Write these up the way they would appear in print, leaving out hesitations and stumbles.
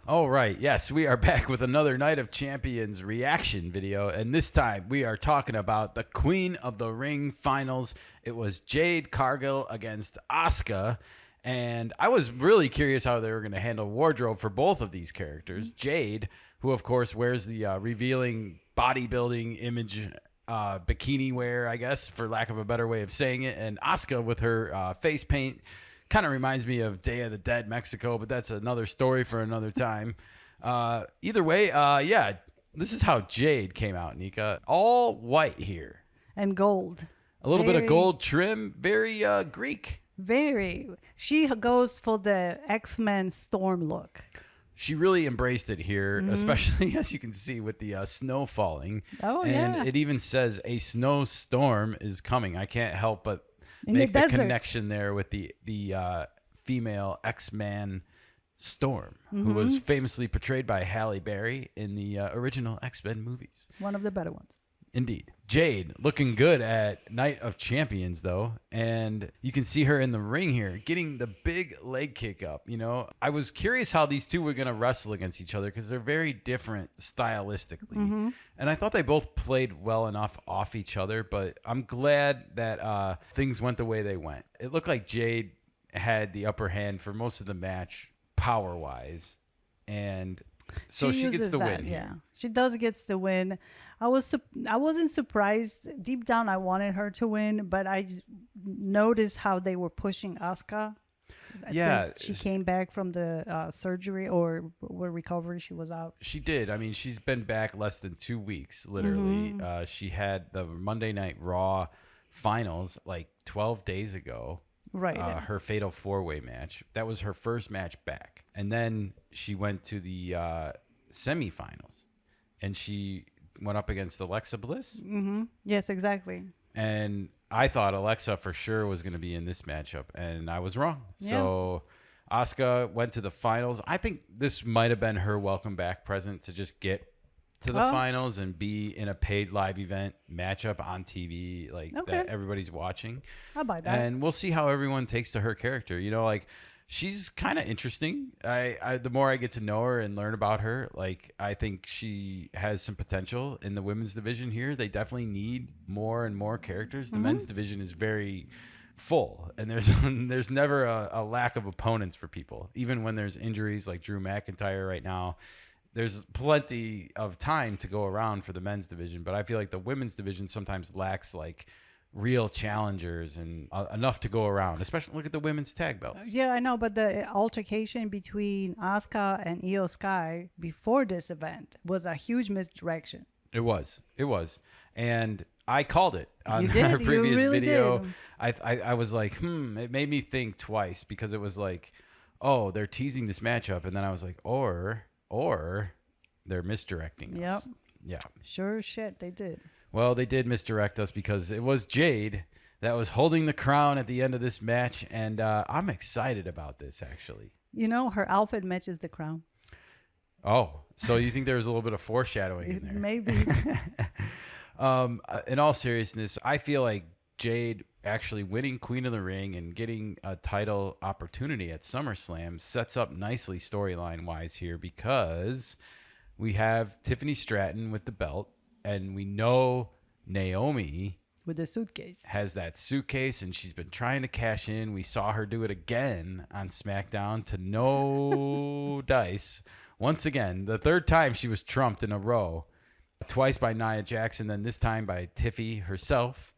All right. Yes, we are back with another Night of Champions reaction video. And this time we are talking about the Queen of the Ring finals. It was Jade Cargill against Asuka. And I was really curious how they were going to handle wardrobe for both of these characters. Jade, who of course wears the revealing bodybuilding image bikini wear, I guess, for lack of a better way of saying it. And Asuka with her face paint. Kind of reminds me of Day of the Dead Mexico, but that's another story for another time. Either way, yeah, this is how Jade came out, Nika. All white here. And gold. A little bit of gold trim. Very Greek. Very. She goes for the X-Men Storm look. She really embraced it here, especially as you can see with the snow falling. Oh, and yeah. it even says a snowstorm is coming. I can't help but In make the the desert. connection there with the female X-Man Storm, who was famously portrayed by Halle Berry in the original X-Men movies. One of the better ones. Indeed. Jade looking good at Night of Champions, though. And you can see her in the ring here getting the big leg kick up. You know, I was curious how these two were going to wrestle against each other because they're very different stylistically. And I thought they both played well enough off each other. But I'm glad that things went the way they went. It looked like Jade had the upper hand for most of the match power-wise. And so she gets the win. Yeah, she does gets the win. I wasn't surprised. Deep down, I wanted her to win, but I just noticed how they were pushing Asuka. Yeah, since she came back from the surgery or recovery, she was out. She did. I mean, she's been back less than 2 weeks, literally. She had the Monday Night Raw finals like 12 days ago. Right. Her fatal four-way match. That was her first match back. And then she went to the semifinals, and she went up against Alexa Bliss. Yes, exactly. And I thought Alexa for sure was going to be in this matchup, and I was wrong. Yeah. So Asuka went to the finals. I think this might have been her welcome back present to just get to the finals and be in a paid live event matchup on TV that everybody's watching. I'll buy that. And we'll see how everyone takes to her character. You know, like, she's kind of interesting. The more I get to know her and learn about her, like, I think she has some potential in the women's division here. They definitely need more and more characters. The men's division is very full, and there's never a lack of opponents for people. Even when there's injuries like Drew McIntyre right now, there's plenty of time to go around for the men's division. But I feel like the women's division sometimes lacks like real challengers and enough to go around, especially look at the women's tag belts. Yeah, I know, but the altercation between Asuka and Io Sky before this event was a huge misdirection. It was. And I called it on You did. our previous You really video. did. I was like, it made me think twice because it was like, oh, they're teasing this matchup. And then I was like, or they're misdirecting us. Yeah. Sure shit, they did. Well, they did misdirect us because it was Jade that was holding the crown at the end of this match. And I'm excited about this, actually. You know, her outfit matches the crown. Oh, so you think there was a little bit of foreshadowing in there? Maybe. In all seriousness, I feel like Jade actually winning Queen of the Ring and getting a title opportunity at SummerSlam sets up nicely storyline-wise here because we have Tiffany Stratton with the belt, and we know Naomi With the suitcase. has that suitcase, and she's been trying to cash in. We saw her do it again on SmackDown to no dice. Once again, the third time she was trumped in a row. Twice by Nia Jackson, then this time by Tiffy herself,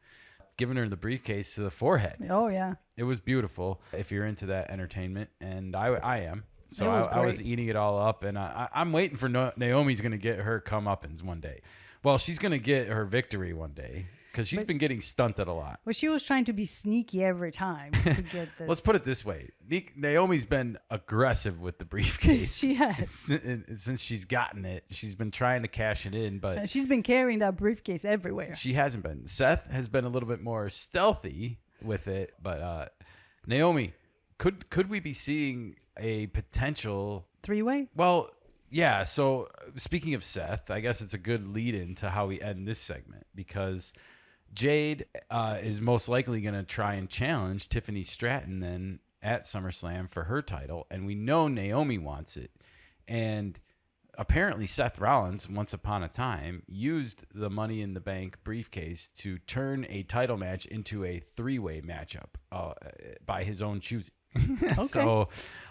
giving her the briefcase to the forehead. Oh, yeah. It was beautiful if you're into that entertainment, and I am. So It was I was great. eating it all up, and I'm waiting for Naomi's going to get her comeuppance one day. Well, she's going to get her victory one day because she's been getting stunted a lot. Well, she was trying to be sneaky every time to get this. Let's put it this way. Naomi's been aggressive with the briefcase. She has. Since she's gotten it. She's been trying to cash it in, but She's been carrying that briefcase everywhere. she hasn't been. Seth has been a little bit more stealthy with it, but Naomi, could we be seeing a potential Three-way? Well, yeah. So speaking of Seth, I guess it's a good lead in to how we end this segment because Jade is most likely going to try and challenge Tiffany Stratton then at SummerSlam for her title. And we know Naomi wants it. And apparently Seth Rollins, once upon a time, used the Money in the Bank briefcase to turn a title match into a three-way matchup by his own choosing. Okay. So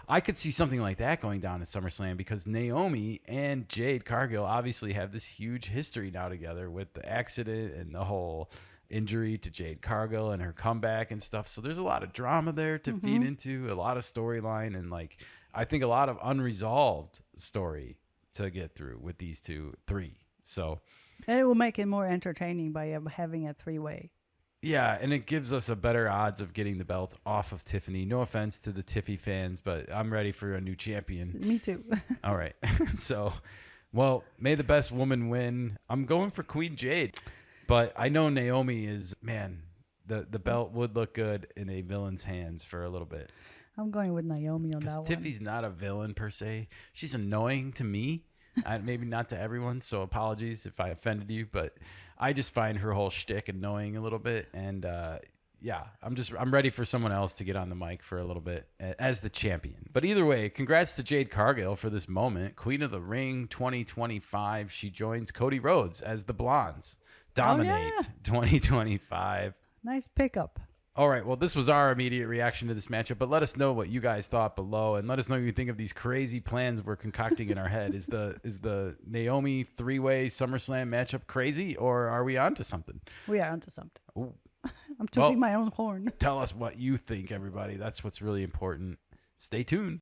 I could see something like that going down at SummerSlam, because Naomi and Jade Cargill obviously have this huge history now together with the accident and the whole injury to Jade Cargill and her comeback and stuff. So there's a lot of drama there to feed into, a lot of storyline, and like I think a lot of unresolved story to get through with these three. So And it will make it more entertaining by having a three-way. yeah, and it gives us a better odds of getting the belt off of Tiffany. No offense to the Tiffy fans, but I'm ready for a new champion. Me too. All right. So, well, may the best woman win. I'm going for Queen Jade, but I know Naomi is, man, the belt would look good in a villain's hands for a little bit. I'm going with Naomi on that one. Tiffy's not a villain per se. She's annoying to me. Maybe not to everyone, so apologies if I offended you, but I just find her whole shtick annoying a little bit. And yeah, I'm ready for someone else to get on the mic for a little bit as the champion. But either way, congrats to Jade Cargill for this moment. Queen of the Ring 2025. She joins Cody Rhodes as the Blondes. Dominate 2025. Nice pickup. All right, well, this was our immediate reaction to this matchup, but let us know what you guys thought below, and let us know what you think of these crazy plans we're concocting in our head. Is the Naomi three-way SummerSlam matchup crazy, or are we onto something? We are onto something. Ooh. I'm tooting my own horn. Tell us what you think, everybody. That's what's really important. Stay tuned.